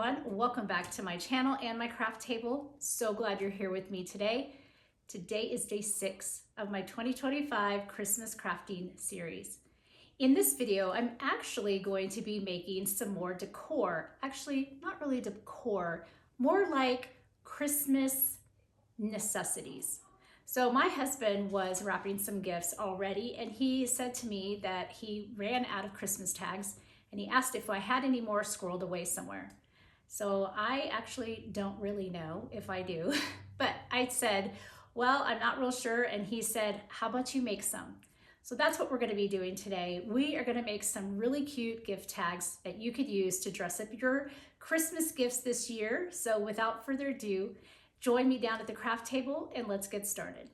everyone. Welcome back to my channel and my craft table. So glad you're here with me today. Today is day 6 of my 2025 Christmas crafting series. In this video, I'm actually going to be making some more decor. Actually, not really decor, more like Christmas necessities. So my husband was wrapping some gifts already, and he said to me that he ran out of Christmas tags, and he asked if I had any more squirreled away somewhere. So I actually don't really know if I do, but I said, well, I'm not real sure. And he said, how about you make some? So that's what we're going to be doing today. We are going to make some really cute gift tags that you could use to dress up your Christmas gifts this year. So without further ado, join me down at the craft table and let's get started.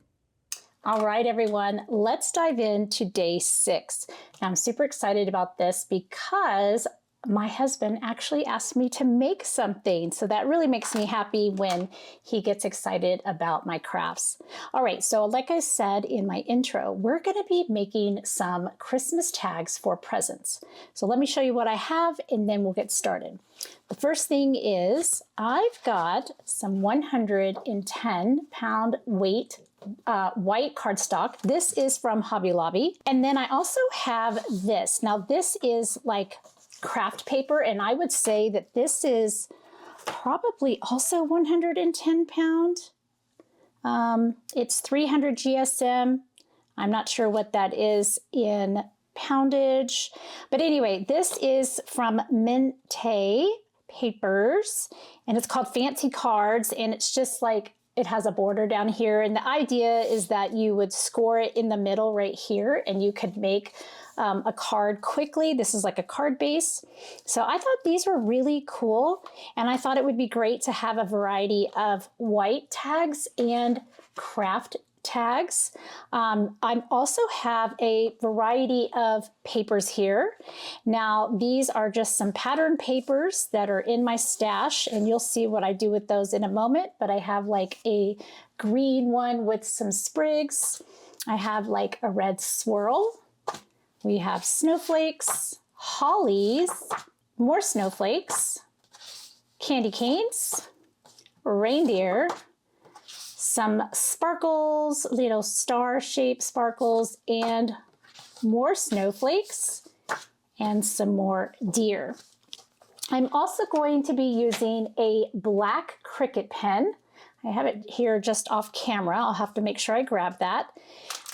All right, everyone, let's dive into day 6. Now, I'm super excited about this because my husband actually asked me to make something. So that really makes me happy when he gets excited about my crafts. All right, so like I said in my intro, we're going to be making some Christmas tags for presents. So let me show you what I have and then we'll get started. The first thing is I've got some 110-pound weight white cardstock. This is from Hobby Lobby. And then I also have this. Now this is like craft paper, and I would say that this is probably also 110 pound. It's 300 GSM. I'm not sure what that is in poundage, but anyway, this is from Mente Papers, and it's called Fancy Cards, and it's just like it has a border down here, and the idea is that you would score it in the middle right here, and you could make a card quickly. This is like a card base. So I thought these were really cool, and I thought it would be great to have a variety of white tags and craft tags. I also have a variety of papers here. Now these are just some pattern papers that are in my stash, and you'll see what I do with those in a moment, but I have like a green one with some sprigs. I have like a red swirl. We have snowflakes, hollies, more snowflakes, candy canes, reindeer, some sparkles, little star-shaped sparkles, and more snowflakes, and some more deer. I'm also going to be using a black Cricut pen. I have it here just off camera. I'll have to make sure I grab that.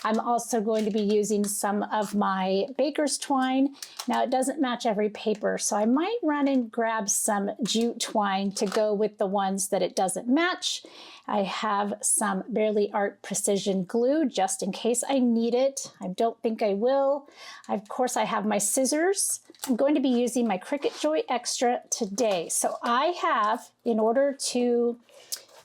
I'm also going to be using some of my baker's twine. Now it doesn't match every paper, so I might run and grab some jute twine to go with the ones that it doesn't match. I have some Barely Art Precision glue just in case I need it. I don't think I will. Of course, I have my scissors. I'm going to be using my Cricut Joy Extra today. So I have, in order to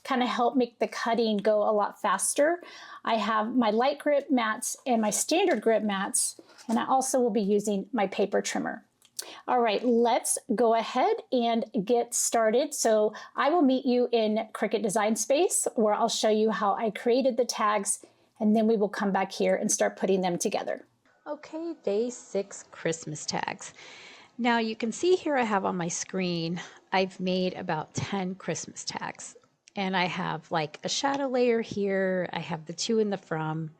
kind of help make the cutting go a lot faster, I have my light grip mats and my standard grip mats, and I also will be using my paper trimmer. All right, let's go ahead and get started. So I will meet you in Cricut Design Space, where I'll show you how I created the tags, and then we will come back here and start putting them together. Okay, day 6 Christmas tags. Now you can see here I have on my screen, I've made about 10 Christmas tags. And I have like a shadow layer here. I have the 2 in the from.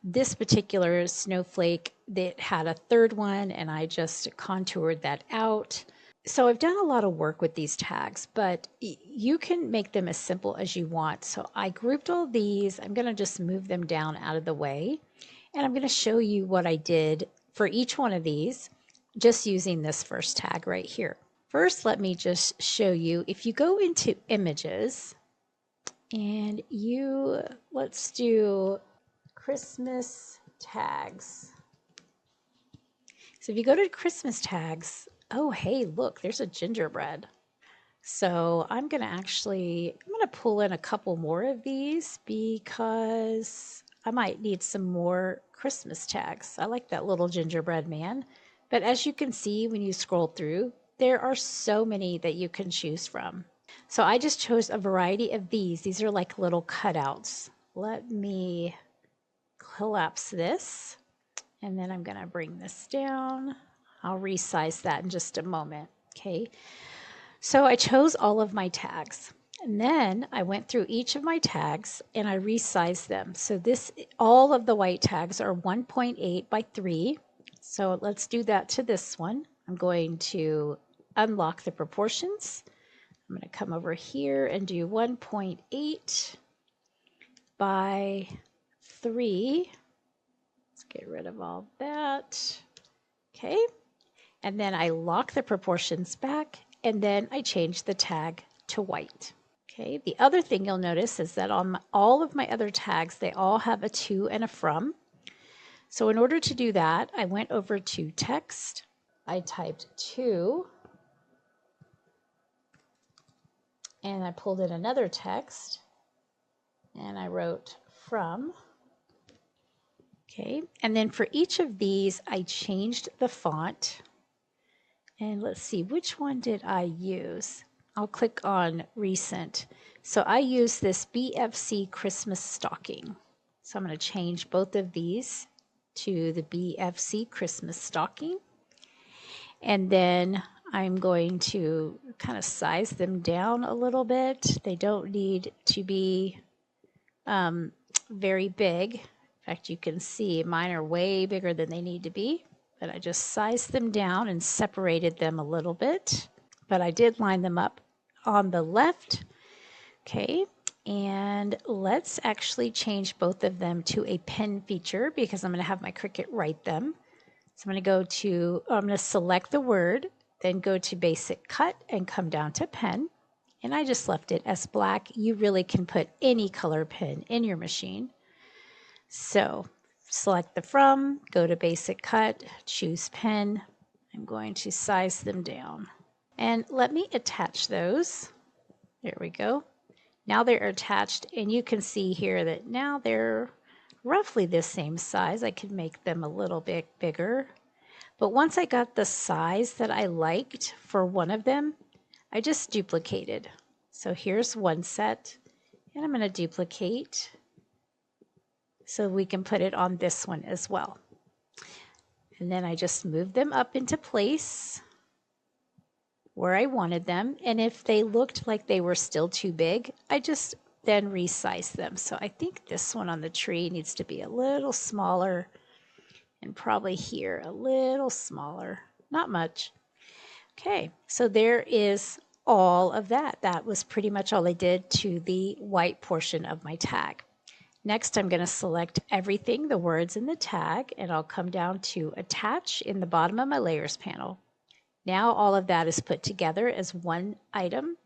This particular snowflake that had a third one, and I just contoured that out. So I've done a lot of work with these tags, but you can make them as simple as you want. So I grouped all these. I'm going to just move them down out of the way. And I'm going to show you what I did for each one of these, just using this first tag right here. First, let me just show you, if you go into images, and let's do Christmas tags. So if you go to Christmas tags, oh, hey, look, there's a gingerbread. So I'm going to pull in a couple more of these because I might need some more Christmas tags. I like that little gingerbread man. But as you can see, when you scroll through, there are so many that you can choose from. So I just chose a variety of these. These are like little cutouts. Let me collapse this, and then I'm going to bring this down. I'll resize that in just a moment. Okay. So I chose all of my tags. And then I went through each of my tags and I resized them. So all of the white tags are 1.8 by 3. So let's do that to this one. I'm going to unlock the proportions. I'm going to come over here and do 1.8 by 3. Let's get rid of all that. Okay. And then I lock the proportions back, and then I change the tag to white. Okay, the other thing you'll notice is that on all of my other tags, they all have a to and a from. So in order to do that, I went over to text, I typed to, and I pulled in another text, and I wrote from. Okay, and then for each of these, I changed the font. And let's see, which one did I use? I'll click on recent. So I use this BFC Christmas stocking. So I'm going to change both of these to the BFC Christmas stocking. And then I'm going to kind of size them down a little bit. They don't need to be very big. In fact, you can see mine are way bigger than they need to be. But I just sized them down and separated them a little bit. But I did line them up on the left. Okay, and let's actually change both of them to a pen feature because I'm going to have my Cricut write them. So I'm going to select the word, then go to Basic Cut and come down to Pen. And I just left it as black. You really can put any color pen in your machine. So select the from, go to Basic Cut, choose Pen. I'm going to size them down. And let me attach those. There we go. Now they're attached, and you can see here that now they're roughly the same size. I could make them a little bit bigger. But once I got the size that I liked for one of them, I just duplicated. So here's one set, and I'm going to duplicate so we can put it on this one as well. And then I just move them up into place where I wanted them. And if they looked like they were still too big, I just then resize them. So I think this one on the tree needs to be a little smaller, and probably here a little smaller, not much. Okay, so there is all of that. That was pretty much all I did to the white portion of my tag. Next, I'm going to select everything, the words in the tag, and I'll come down to attach in the bottom of my layers panel. Now all of that is put together as one item.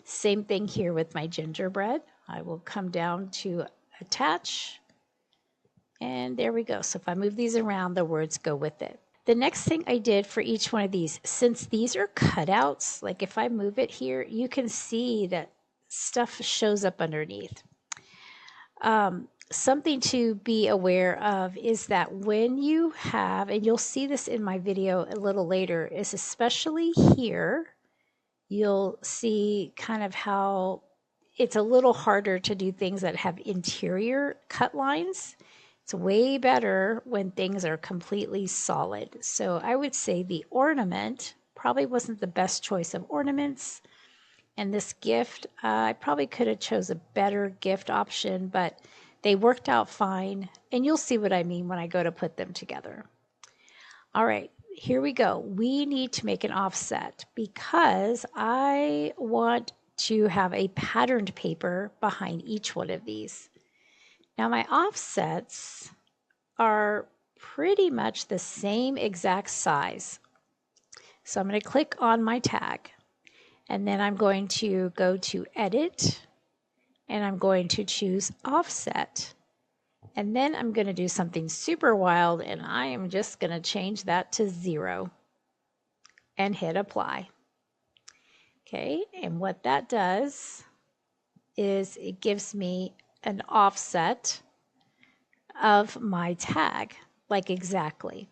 Same thing here with my gingerbread. I will come down to attach, and there we go. So if I move these around, the words go with it. The next thing I did for each one of these, since these are cutouts, like if I move it here, you can see that stuff shows up underneath. Something to be aware of is that when you have, and you'll see this in my video a little later, is especially here, you'll see kind of how it's a little harder to do things that have interior cut lines. It's way better when things are completely solid. So I would say the ornament probably wasn't the best choice of ornaments. And this gift, I probably could have chose a better gift option, but they worked out fine, and you'll see what I mean when I go to put them together. All right, here we go. We need to make an offset because I want to have a patterned paper behind each one of these. Now my offsets are pretty much the same exact size. So I'm going to click on my tag, and then I'm going to go to Edit, and I'm going to choose Offset. And then I'm going to do something super wild, and I am just going to change that to 0 and hit Apply. Okay, and what that does is it gives me an offset of my tag, like exactly.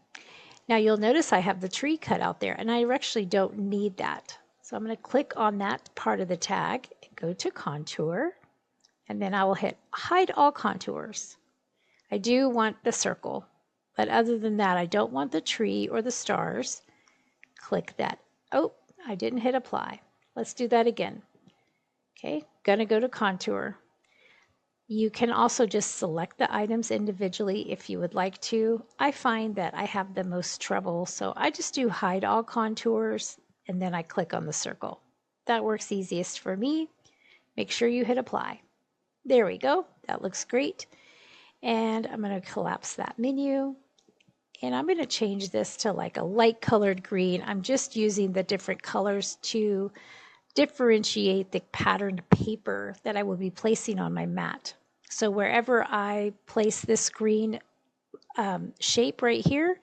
Now you'll notice I have the tree cut out there, and I actually don't need that. So I'm going to click on that part of the tag, go to Contour, and then I will hit Hide All Contours. I do want the circle, but other than that, I don't want the tree or the stars. Click that. Oh, I didn't hit Apply. Let's do that again. Okay, gonna go to contour. You can also just select the items individually if you would like to. I find that I have the most trouble, so I just do hide all contours and then I click on the circle. That works easiest for me. Make sure you hit apply. There we go. That looks great. And I'm going to collapse that menu. And I'm going to change this to like a light colored green. I'm just using the different colors to differentiate the patterned paper that I will be placing on my mat. So wherever I place this green shape right here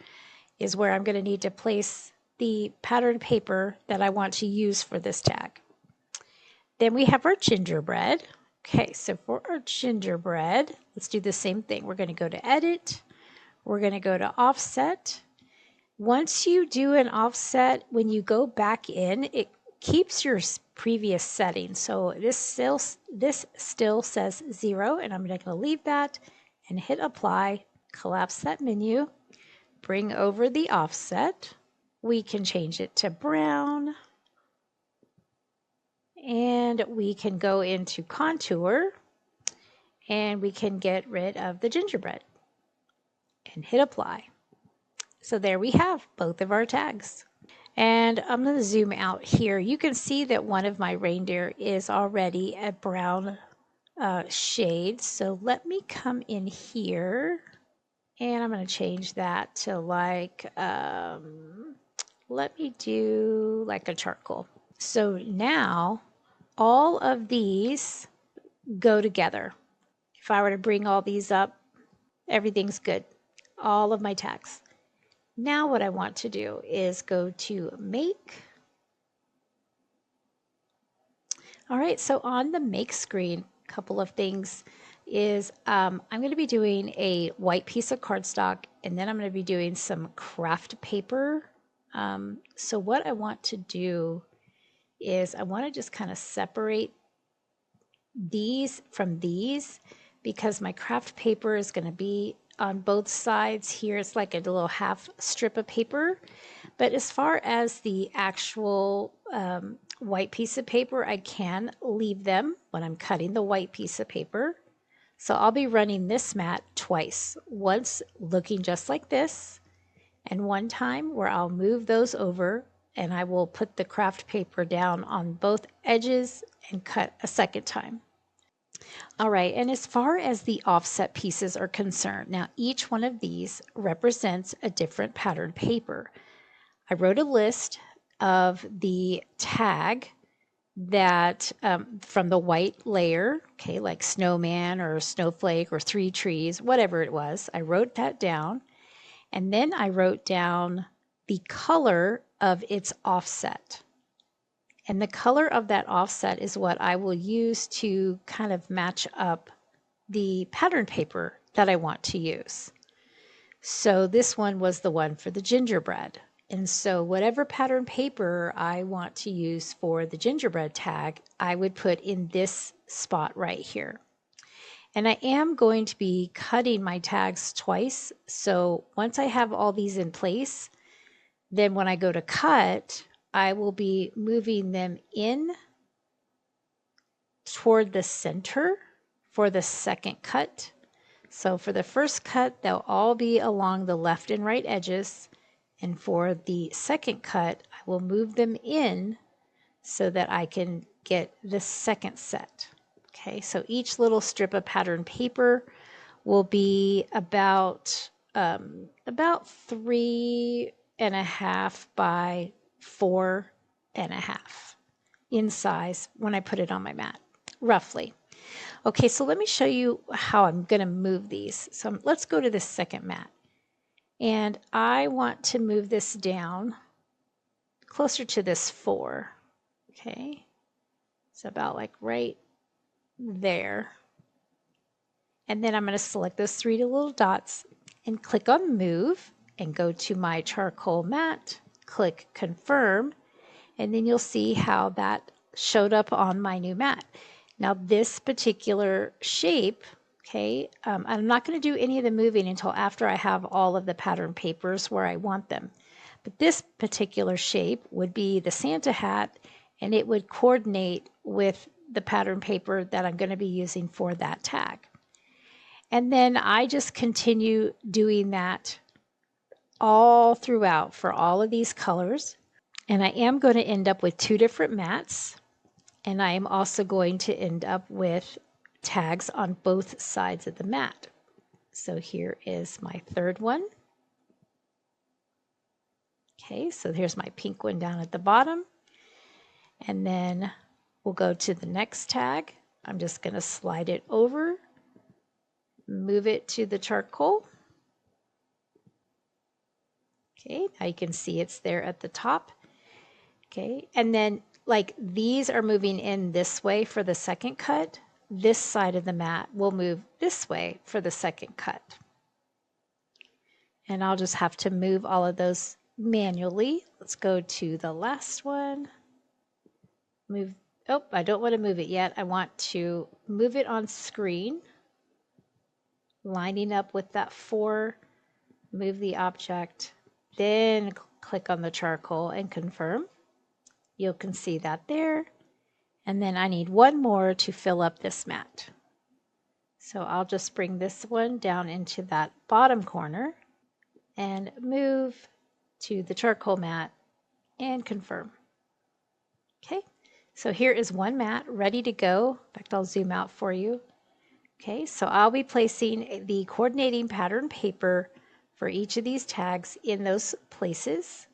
is where I'm going to need to place the patterned paper that I want to use for this tag. Then we have our gingerbread. Okay, so for our gingerbread, let's do the same thing. We're going to go to edit. We're going to go to offset. Once you do an offset, when you go back in, it keeps your previous setting. So this still says 0, and I'm going to leave that and hit apply, collapse that menu, bring over the offset. We can change it to brown, and we can go into contour, and we can get rid of the gingerbread and hit apply. So there we have both of our tags. And I'm going to zoom out here. You can see that one of my reindeer is already a brown shade. So let me come in here and I'm going to change that to like, let me do like a charcoal. So now all of these go together. If I were to bring all these up, everything's good. All of my tags. Now what I want to do is go to make. All right, so on the make screen, a couple of things is I'm going to be doing a white piece of cardstock, and then I'm going to be doing some craft paper. So what I want to do is I want to just kind of separate these from these because my craft paper is going to be on both sides here. It's like a little half strip of paper. But as far as the actual white piece of paper, I can leave them when I'm cutting the white piece of paper. So I'll be running this mat twice, once looking just like this, and one time where I'll move those over and I will put the craft paper down on both edges and cut a second time. All right, and as far as the offset pieces are concerned, now each one of these represents a different pattern paper. I wrote a list of the tag that from the white layer, okay, like snowman or snowflake or 3 trees, whatever it was. I wrote that down, and then I wrote down the color of its offset. And the color of that offset is what I will use to kind of match up the pattern paper that I want to use. So this one was the one for the gingerbread. And so whatever pattern paper I want to use for the gingerbread tag, I would put in this spot right here. And I am going to be cutting my tags twice. So once I have all these in place, then when I go to cut, I will be moving them in toward the center for the second cut. So for the first cut, they'll all be along the left and right edges. And for the second cut, I will move them in so that I can get the second set. Okay, so each little strip of pattern paper will be about 3.5 by 4.5 in size when I put it on my mat, roughly. Okay, so let me show you how I'm going to move these. So let's go to this second mat. And I want to move this down closer to this 4. Okay, it's about like right there. And then I'm going to select those 3 little dots and click on move and go to my charcoal mat, click confirm, and then you'll see how that showed up on my new mat. Now this particular shape, okay, I'm not going to do any of the moving until after I have all of the pattern papers where I want them. But this particular shape would be the Santa hat, and it would coordinate with the pattern paper that I'm going to be using for that tag. And then I just continue doing that all throughout for all of these colors. And I am going to end up with 2 different mats. And I am also going to end up with tags on both sides of the mat. So here is my 3rd one. Okay, so here's my pink one down at the bottom. And then we'll go to the next tag. I'm just going to slide it over, move it to the charcoal. Okay, now you can see it's there at the top. Okay, and then like these are moving in this way for the second cut. This side of the mat will move this way for the second cut. And I'll just have to move all of those manually. Let's go to the last one. Move, oh, I don't want to move it yet. I want to move it on screen, lining up with that 4, move the object, then click on the charcoal and confirm. You can see that there. And then I need 1 more to fill up this mat. So I'll just bring this one down into that bottom corner and move to the charcoal mat and confirm. Okay, so here is 1 mat ready to go. In fact, I'll zoom out for you. Okay, so I'll be placing the coordinating pattern paper for each of these tags in those places.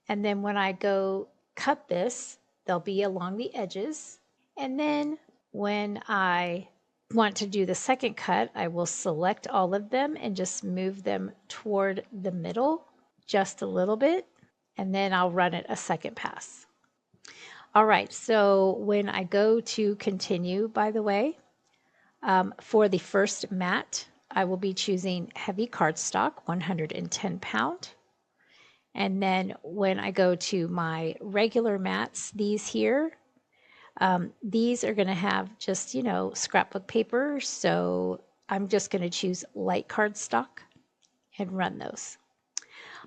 And then when I go cut this, they'll be along the edges. And then when I want to do the second cut, I will select all of them and just move them toward the middle just a little bit. And then I'll run it a second pass. All right, so when I go to continue, by the way, for the first mat, I will be choosing heavy cardstock, 110 pound. And then when I go to my regular mats, these here, these are going to have just, scrapbook paper. So I'm just going to choose light cardstock and run those.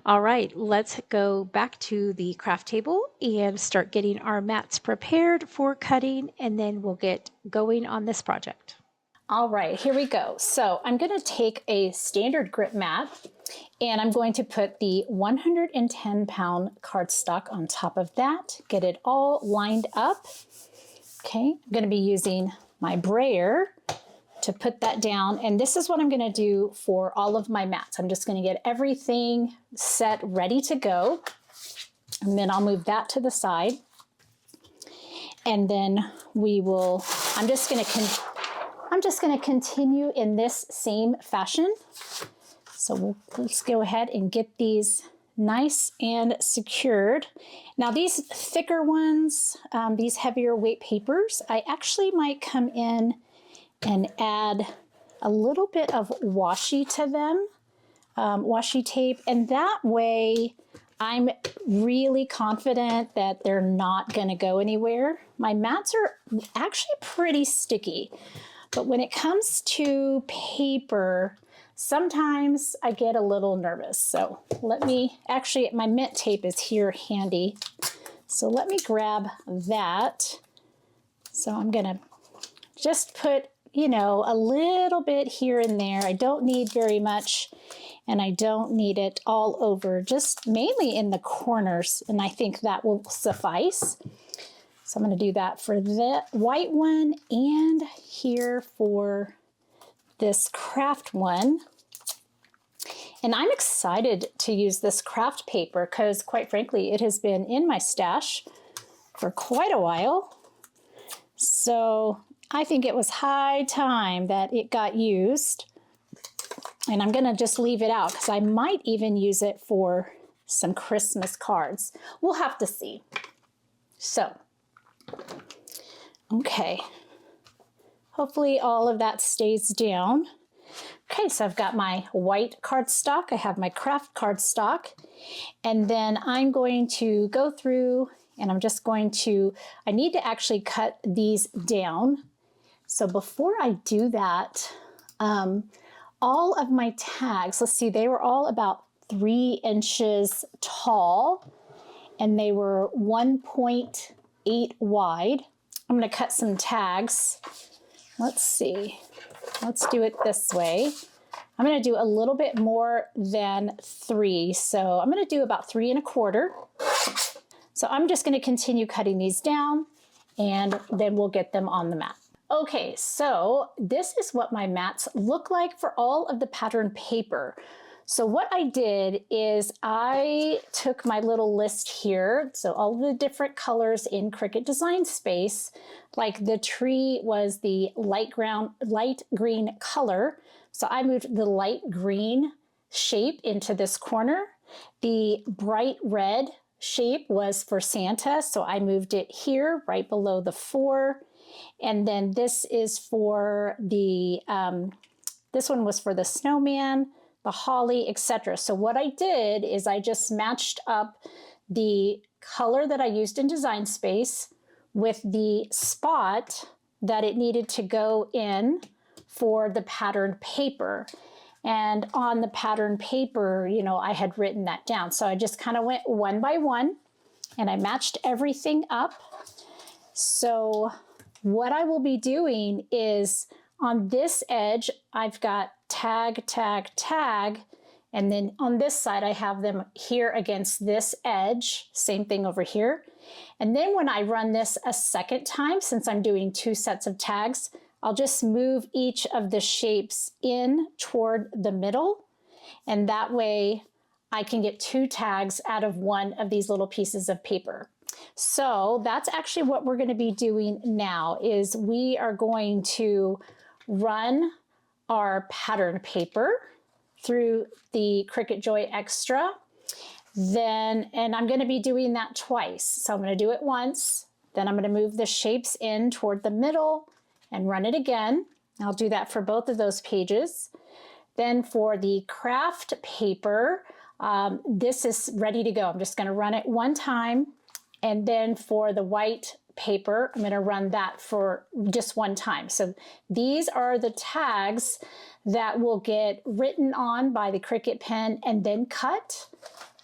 All right, let's go back to the craft table and start getting our mats prepared for cutting, and then we'll get going on this project. All right, here we go. So I'm going to take a standard grip mat and I'm going to put the 110 pound cardstock on top of that, get it all lined up. Okay, I'm going to be using my brayer to put that down. And this is what I'm going to do for all of my mats. I'm just going to get everything set, ready to go. And then I'll move that to the side. And then I'm just going to continue in this same fashion. So let's go ahead and get these nice and secured. Now these thicker ones, these heavier weight papers, I actually might come in and add a little bit of washi to them, washi tape, and that way I'm really confident that they're not going to go anywhere. My mats are actually pretty sticky, but when it comes to paper, sometimes I get a little nervous. So actually my mint tape is here handy. So let me grab that. So I'm going to just put a little bit here and there. I don't need very much, and I don't need it all over, just mainly in the corners, and I think that will suffice. So I'm going to do that for the white one and here for this craft one. And I'm excited to use this craft paper because, quite frankly, it has been in my stash for quite a while. So I think it was high time that it got used, and I'm going to just leave it out because I might even use it for some Christmas cards. We'll have to see. So, okay, hopefully all of that stays down. Okay, so I've got my white cardstock, I have my craft cardstock, and then I'm going to go through and I need to actually cut these down. So before I do that, all of my tags, let's see, they were all about 3 inches tall, and they were 1.8 8 wide. I'm going to cut some tags. Let's see. Let's do it this way. I'm going to do a little bit more than 3. So I'm going to do about 3 1/4. So I'm just going to continue cutting these down and then we'll get them on the mat. Okay, so this is what my mats look like for all of the pattern paper. So what I did is I took my little list here, so all the different colors in Cricut Design Space, like the tree was the light green color. So I moved the light green shape into this corner. The bright red shape was for Santa, so I moved it here right below the 4. And then this is for the, this one was for the snowman, the holly, etc. So what I did is I just matched up the color that I used in Design Space with the spot that it needed to go in for the pattern paper. And on the pattern paper, you know, I had written that down. So I just kind of went one by one and I matched everything up. So what I will be doing is on this edge, I've got tag, tag, tag. And then on this side, I have them here against this edge. Same thing over here. And then when I run this a second time, since I'm doing 2 sets of tags, I'll just move each of the shapes in toward the middle. And that way I can get 2 tags out of one of these little pieces of paper. So that's actually what we're going to be doing now is we are going to run our pattern paper through the Cricut Joy Extra. And I'm going to be doing that twice. So I'm going to do it once, then I'm going to move the shapes in toward the middle and run it again. I'll do that for both of those pages. Then for the craft paper, this is ready to go. I'm just going to run it one time. And then for the white paper, I'm going to run that for just one time. So these are the tags that will get written on by the Cricut pen and then cut.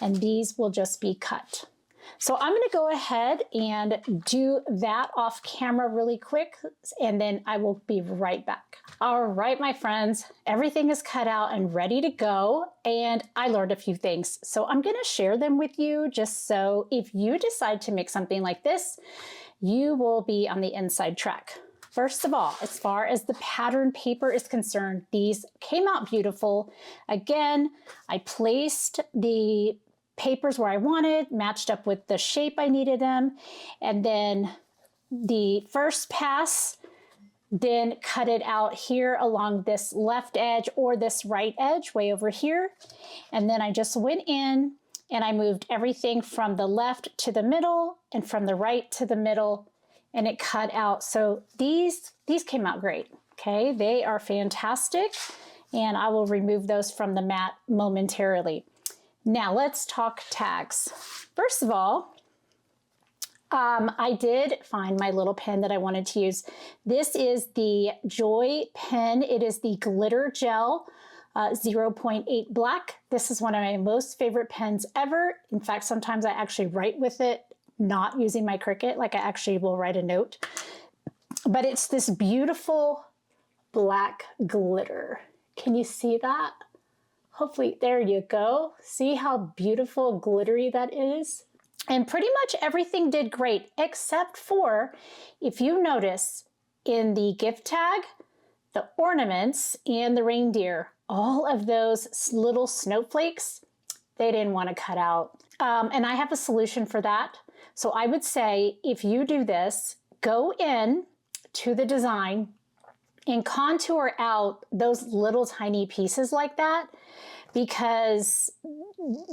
And these will just be cut. So I'm going to go ahead and do that off camera really quick, and then I will be right back. All right, my friends, everything is cut out and ready to go, and I learned a few things. So I'm going to share them with you just so if you decide to make something like this, you will be on the inside track. First of all, as far as the pattern paper is concerned, these came out beautiful. Again, I placed the papers where I wanted, matched up with the shape I needed them, and then the first pass, then cut it out here along this left edge or this right edge way over here. And then I just went in and I moved everything from the left to the middle and from the right to the middle, and it cut out. So these came out great. Okay, they are fantastic, and I will remove those from the mat momentarily. Now let's talk tags. First of all, I did find my little pen that I wanted to use. This is the Joy pen. It is the glitter gel 0.8 black. This is one of my most favorite pens ever. In fact, sometimes I actually write with it, not using my Cricut, like I actually will write a note. But it's this beautiful black glitter. Can you see that? Hopefully, there you go. See how beautiful glittery that is? And pretty much everything did great, except for, if you notice, in the gift tag, the ornaments and the reindeer, all of those little snowflakes, they didn't want to cut out. And I have a solution for that. So I would say, if you do this, go in to the design and contour out those little tiny pieces like that, because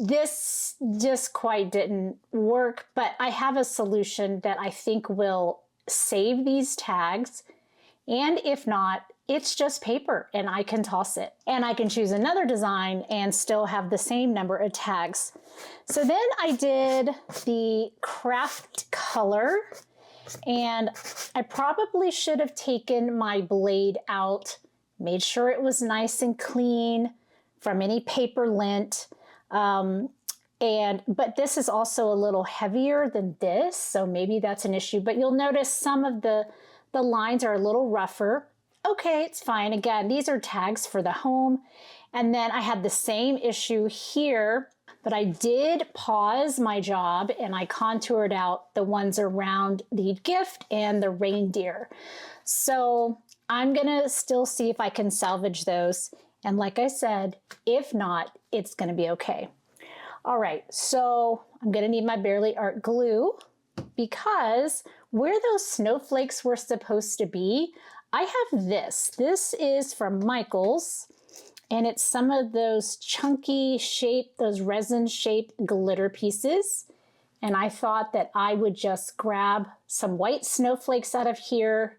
this just quite didn't work. But I have a solution that I think will save these tags. And if not, it's just paper and I can toss it. And I can choose another design and still have the same number of tags. So then I did the craft color. And I probably should have taken my blade out, made sure it was nice and clean from any paper lint. But this is also a little heavier than this, so maybe that's an issue. But you'll notice some of the lines are a little rougher. Okay, it's fine. Again, these are tags for the home. And then I had the same issue here, but I did pause my job and I contoured out the ones around the gift and the reindeer. So I'm gonna still see if I can salvage those. And like I said, if not, it's gonna be okay. All right, so I'm gonna need my Barely Art glue because where those snowflakes were supposed to be, I have this. This is from Michael's, and it's some of those chunky shape, those resin shaped glitter pieces. And I thought that I would just grab some white snowflakes out of here,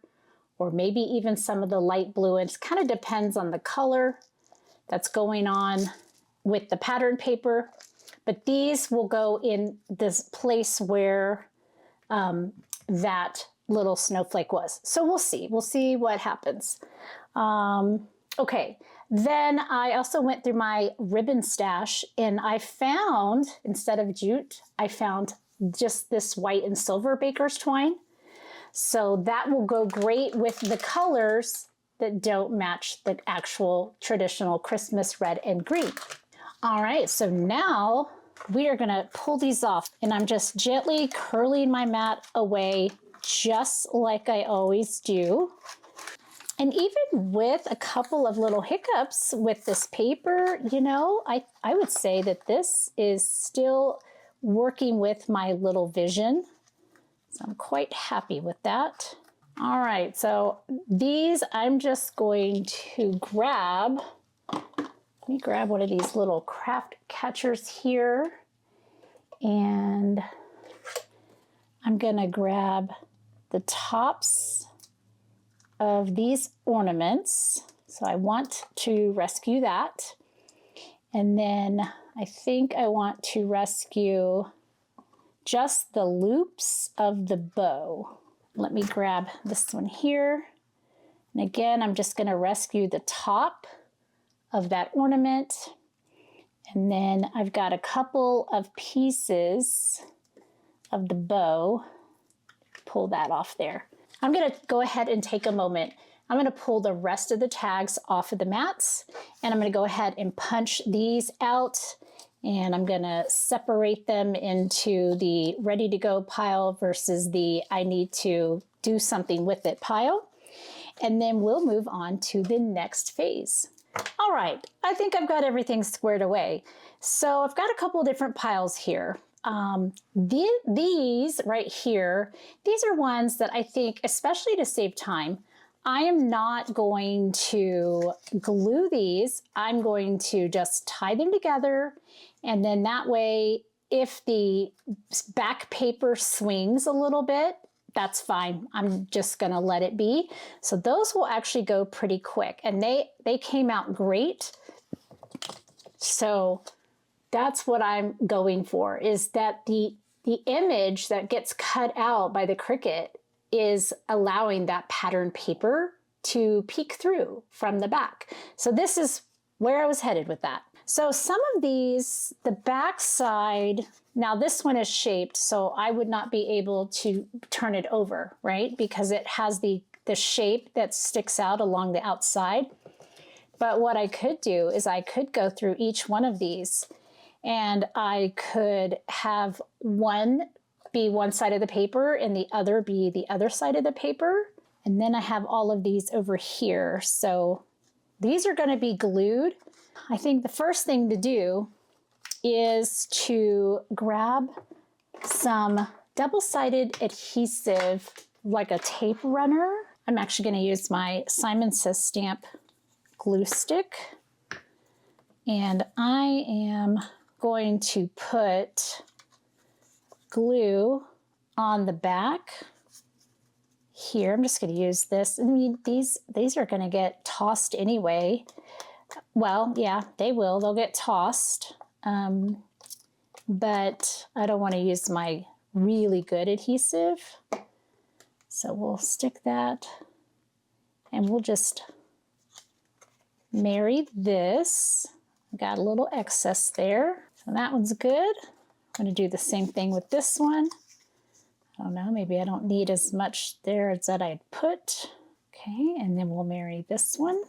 or maybe even some of the light blue. It kind of depends on the color that's going on with the pattern paper. But these will go in this place where that little snowflake was. So we'll see. We'll see what happens. Okay. Then I also went through my ribbon stash and I found, instead of jute, I found just this white and silver baker's twine. So that will go great with the colors that don't match the actual traditional Christmas red and green. All right, so now we are gonna pull these off and I'm just gently curling my mat away just like I always do. And even with a couple of little hiccups with this paper, you know, I would say that this is still working with my little vision. So I'm quite happy with that. All right, so these I'm just going to grab. Let me grab one of these little craft catchers here. And I'm gonna grab the tops of these ornaments. So I want to rescue that. And then I think I want to rescue just the loops of the bow. Let me grab this one here. And again, I'm just gonna rescue the top of that ornament. And then I've got a couple of pieces of the bow. Pull that off there. I'm gonna go ahead and take a moment. I'm gonna pull the rest of the tags off of the mats and I'm gonna go ahead and punch these out and I'm gonna separate them into the ready to go pile versus the I need to do something with it pile. And then we'll move on to the next phase. All right, I think I've got everything squared away. So I've got a couple different piles here. These right here, these are ones that I think, especially to save time, I am not going to glue these. I'm going to just tie them together. And then that way, if the back paper swings a little bit, that's fine. I'm just gonna let it be. So those will actually go pretty quick and they came out great. So that's what I'm going for, is that the image that gets cut out by the Cricut is allowing that pattern paper to peek through from the back. So this is where I was headed with that. So some of these, the back side, now this one is shaped, so I would not be able to turn it over, right? Because it has the shape that sticks out along the outside. But what I could do is I could go through each one of these and I could have one be one side of the paper and the other be the other side of the paper. And then I have all of these over here. So these are going to be glued. I think the first thing to do is to grab some double-sided adhesive, like a tape runner. I'm actually going to use my Simon Says Stamp glue stick. And I am going to put glue on the back here. I'm just going to use this. I mean, these are going to get tossed anyway. Well, yeah, they will. They'll get tossed. But I don't want to use my really good adhesive. So we'll stick that and we'll just marry this. Got a little excess there. So that one's good. I'm going to do the same thing with this one. I don't know, maybe I don't need as much there as that I'd put. Okay, and then we'll marry this one.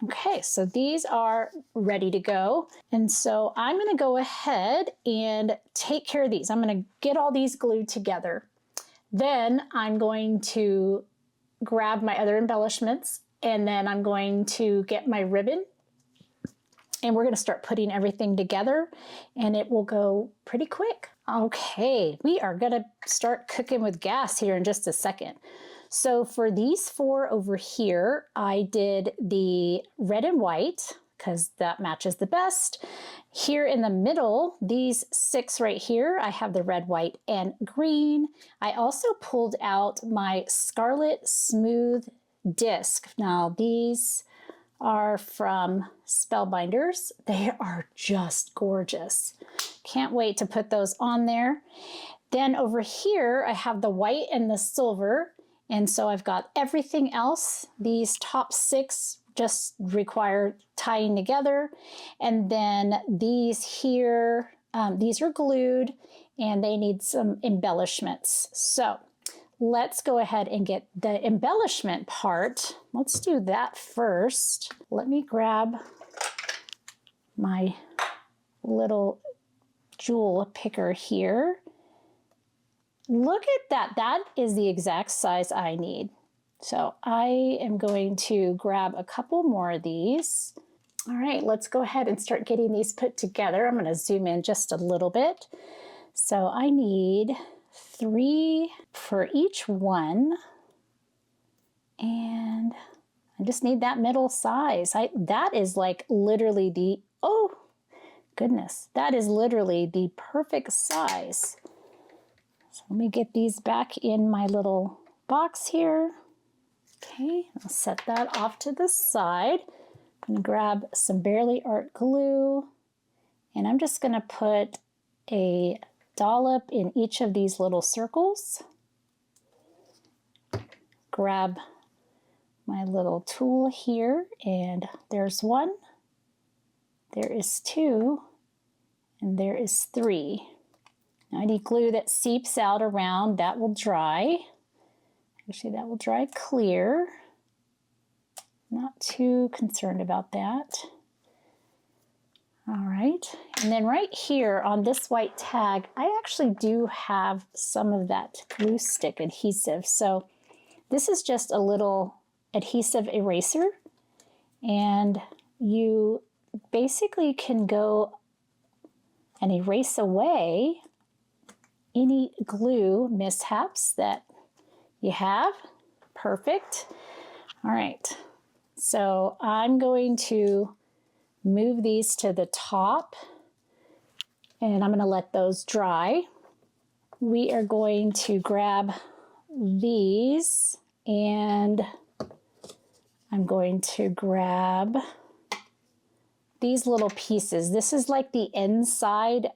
Okay, so these are ready to go. And so I'm going to go ahead and take care of these. I'm going to get all these glued together. Then I'm going to grab my other embellishments, and then I'm going to get my ribbon, and we're going to start putting everything together, and it will go pretty quick. Okay, we are going to start cooking with gas here in just a second. So for these 4 over here, I did the red and white because that matches the best. Here in the middle, these 6 right here, I have the red, white, and green. I also pulled out my Scarlet Smooth Disc. Now these are from Spellbinders. They are just gorgeous. Can't wait to put those on there. Then over here, I have the white and the silver. And so I've got everything else. These top 6 just require tying together. And then these here, these are glued and they need some embellishments. So let's go ahead and get the embellishment part. Let's do that first. Let me grab my little jewel picker here. Look at that. That is the exact size I need. So I am going to grab a couple more of these. All right, let's go ahead and start getting these put together. I'm going to zoom in just a little bit. So I need 3 for each one. And I just need that middle size. That is like literally the, oh goodness, that is literally the perfect size. So let me get these back in my little box here. Okay, I'll set that off to the side. I'm going to grab some Barely Art glue, and I'm just going to put a dollop in each of these little circles. Grab my little tool here, and there's 1, there is 2, and there is 3. Now I need glue that seeps out around. That will dry. Actually, that will dry clear. Not too concerned about that. All right, and then right here on this white tag, I actually do have some of that glue stick adhesive. So this is just a little adhesive eraser, and you basically can go and erase away any glue mishaps that you have. Perfect. All right, so I'm going to move these to the top, and I'm going to let those dry. We are going to grab these, and I'm going to grab these little pieces. This is like the inside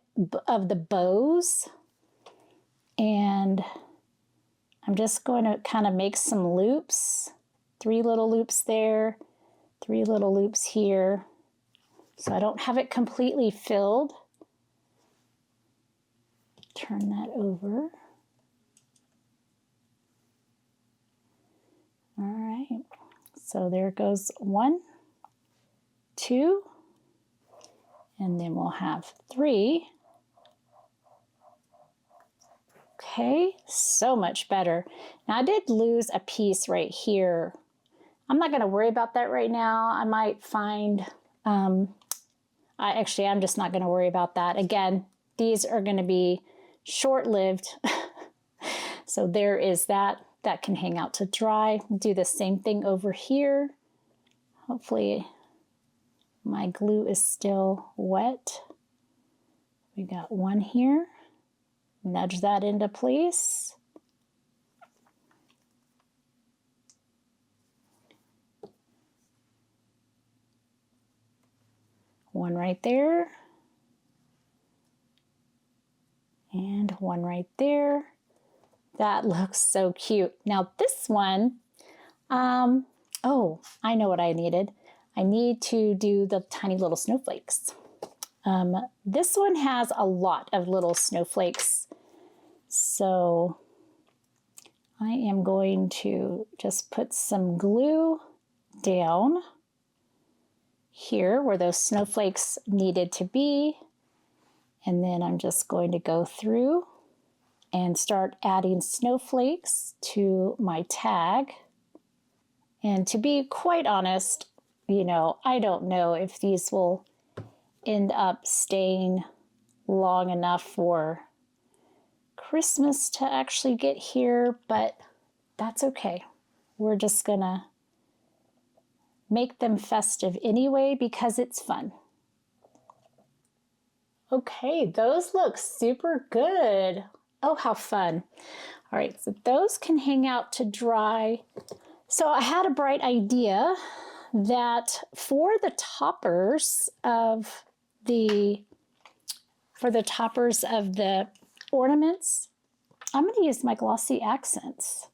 of the bows, and I'm just going to kind of make some loops. 3 little loops there, 3 little loops here. So I don't have it completely filled. Turn that over. All right, so there goes 1, 2, and then we'll have 3. Okay, so much better. Now I did lose a piece right here. I'm not going to worry about that right now. I might find, I'm just not going to worry about that. Again, these are going to be short-lived. So there is that. That can hang out to dry. Do the same thing over here. Hopefully my glue is still wet. We got 1 here. Nudge that into place. One right there. And 1 right there. That looks so cute. Now this one, oh, I know what I needed. I need to do the tiny little snowflakes. This one has a lot of little snowflakes. So I am going to just put some glue down here where those snowflakes needed to be. And then I'm just going to go through and start adding snowflakes to my tag. And to be quite honest, you know, I don't know if these will end up staying long enough for Christmas to actually get here, but that's okay. We're just gonna make them festive anyway because it's fun. Okay, those look super good. Oh, how fun. All right, so those can hang out to dry. So I had a bright idea that for the toppers of the ornaments, I'm going to use my glossy accents,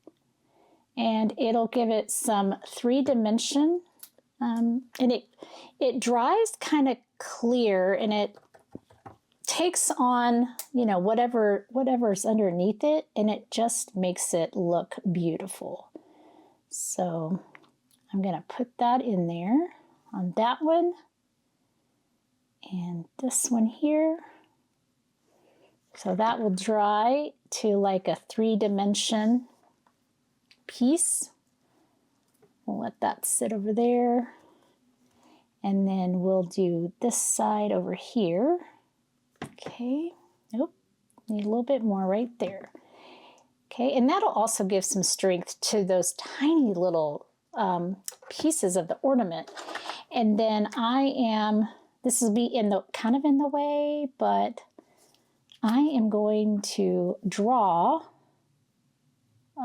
and it'll give it some 3-dimension, and it dries kind of clear, and it takes on, you know, whatever's underneath it, and it just makes it look beautiful. So I'm going to put that in there on that one and this one here. So that will dry to like a 3-dimension piece. We'll let that sit over there. And then we'll do this side over here. Okay, nope, need a little bit more right there. Okay, and that'll also give some strength to those tiny little pieces of the ornament. And then this will be kind of in the way, but I am going to draw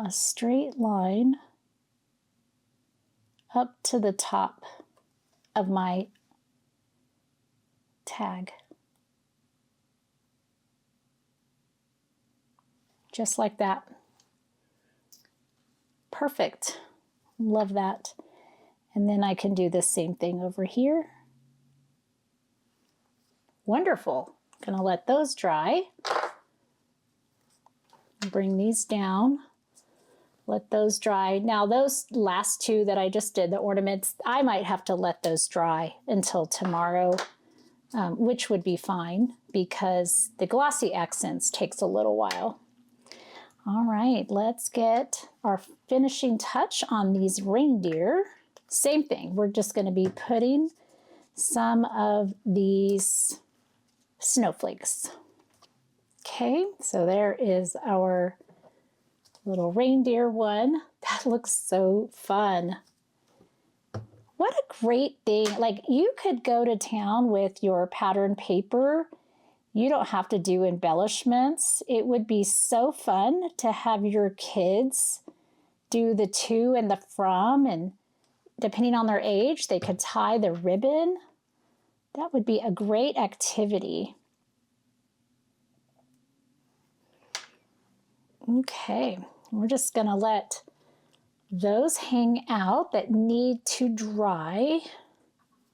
a straight line up to the top of my tag. Just like that. Perfect. Love that. And then I can do the same thing over here. Wonderful. Gonna let those dry. Bring these down. Let those dry. Now those last two that I just did, the ornaments, I might have to let those dry until tomorrow, which would be fine because the glossy accents takes a little while. All right, let's get our finishing touch on these reindeer. Same thing, we're just going to be putting some of these snowflakes. Okay, so there is our little reindeer one. That looks so fun. What a great thing. Like, you could go to town with your pattern paper. You don't have to do embellishments. It would be so fun to have your kids do the to and the from, and depending on their age, they could tie the ribbon. That would be a great activity. Okay, we're just gonna let those hang out that need to dry.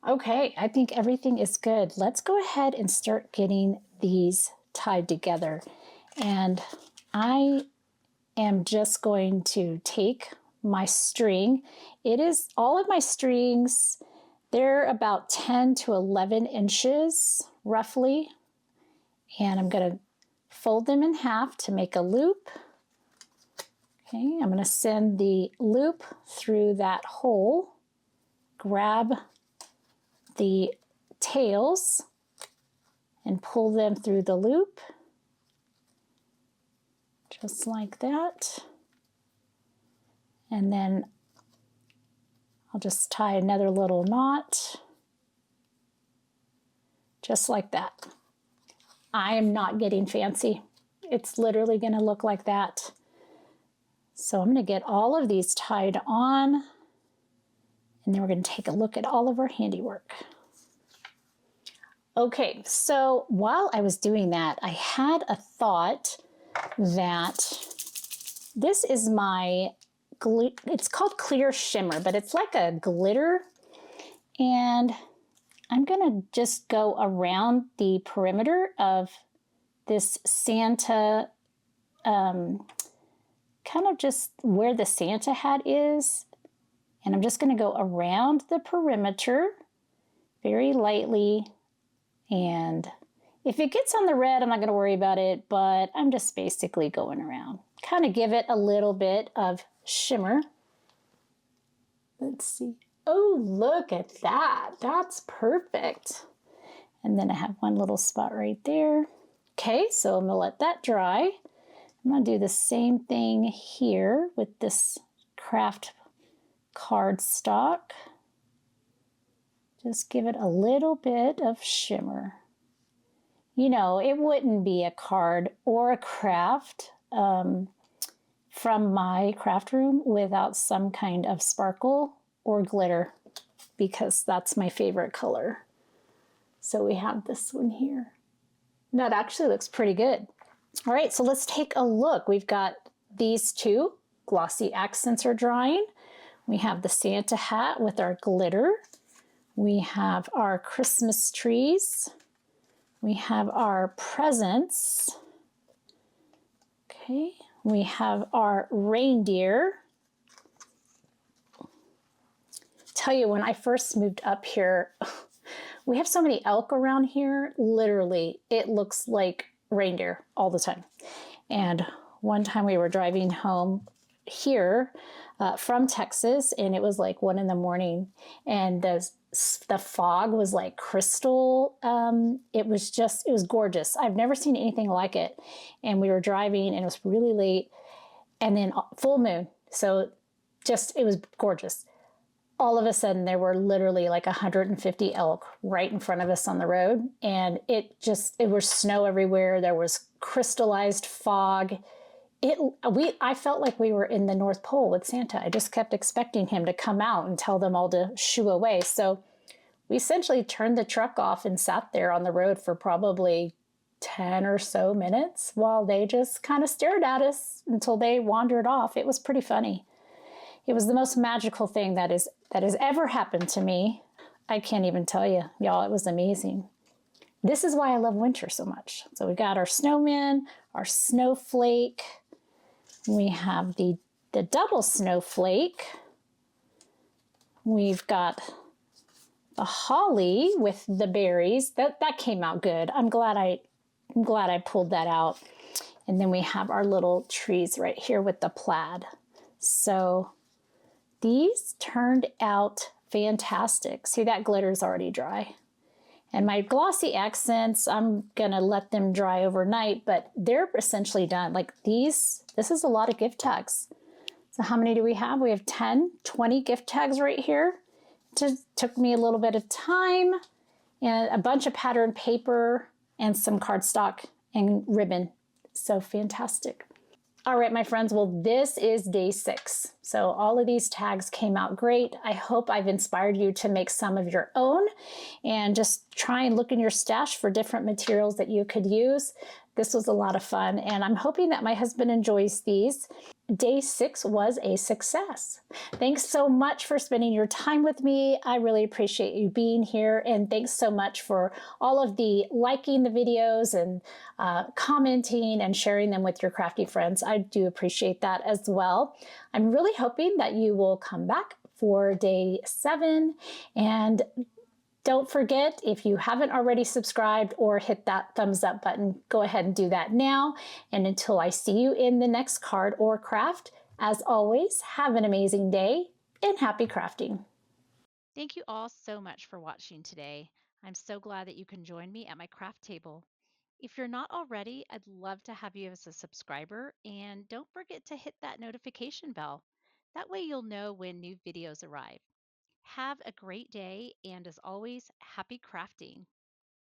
Okay, I think everything is good. Let's go ahead and start getting these tied together. And I am just going to take my string. It is all of my strings. They're about 10 to 11 inches roughly. And I'm going to fold them in half to make a loop. Okay, I'm going to send the loop through that hole, grab the tails and pull them through the loop, just like that. And then I'll just tie another little knot, just like that. I am not getting fancy. It's literally going to look like that. So I'm going to get all of these tied on, and then we're going to take a look at all of our handiwork. Okay, so while I was doing that, I had a thought that this is my, it's called Clear Shimmer, but it's like a glitter. And I'm gonna just go around the perimeter of this Santa, kind of just where the Santa hat is. And I'm just gonna go around the perimeter very lightly. And if it gets on the red, I'm not gonna worry about it, but I'm just basically going around. Kind of give it a little bit of shimmer. Let's see. Oh, look at that. That's perfect. And then I have one little spot right there. Okay, so I'm gonna let that dry. I'm gonna do the same thing here with this craft cardstock. Just give it a little bit of shimmer. You know, it wouldn't be a card or a craft from my craft room without some kind of sparkle or glitter, because that's my favorite color. So we have this one here. That actually looks pretty good. All right, so let's take a look. We've got these two glossy accents are drying. We have the Santa hat with our glitter. We have our Christmas trees. We have our presents. Okay, we have our reindeer. Tell you, when I first moved up here, we have so many elk around here. Literally, it looks like reindeer all the time. And one time we were driving home here from Texas, and it was like 1 a.m, and the fog was like crystal. It was gorgeous. I've never seen anything like it. And we were driving, and it was really late, and then full moon. So it was gorgeous. All of a sudden, there were literally like 150 elk right in front of us on the road. And it was snow everywhere. There was crystallized fog. I felt like we were in the North Pole with Santa. I just kept expecting him to come out and tell them all to shoo away. So we essentially turned the truck off and sat there on the road for probably 10 or so minutes while they just kind of stared at us until they wandered off. It was pretty funny. It was the most magical thing that has ever happened to me. I can't even tell you, y'all, it was amazing. This is why I love winter so much. So we got our snowman, our snowflake. We have the double snowflake. We've got the holly with the berries. That came out good. I'm glad I pulled that out. And then we have our little trees right here with the plaid. So these turned out fantastic. See, that glitter's already dry. And my glossy accents, I'm gonna let them dry overnight, but they're essentially done. Like this is a lot of gift tags. So how many do we have? We have 10, 20 gift tags right here. It just took me a little bit of time and a bunch of pattern paper and some cardstock and ribbon. So fantastic. All right, my friends, well, this is day 6. So all of these tags came out great. I hope I've inspired you to make some of your own and just try and look in your stash for different materials that you could use. This was a lot of fun, and I'm hoping that my husband enjoys these. Day 6 was a success. Thanks so much for spending your time with me. I really appreciate you being here, and thanks so much for all of the liking the videos and commenting and sharing them with your crafty friends. I do appreciate that as well. I'm really hoping that you will come back for day 7, and don't forget, if you haven't already subscribed or hit that thumbs up button, go ahead and do that now. And until I see you in the next card or craft, as always, have an amazing day and happy crafting. Thank you all so much for watching today. I'm so glad that you can join me at my craft table. If you're not already, I'd love to have you as a subscriber, and don't forget to hit that notification bell. That way you'll know when new videos arrive. Have a great day, and as always, happy crafting.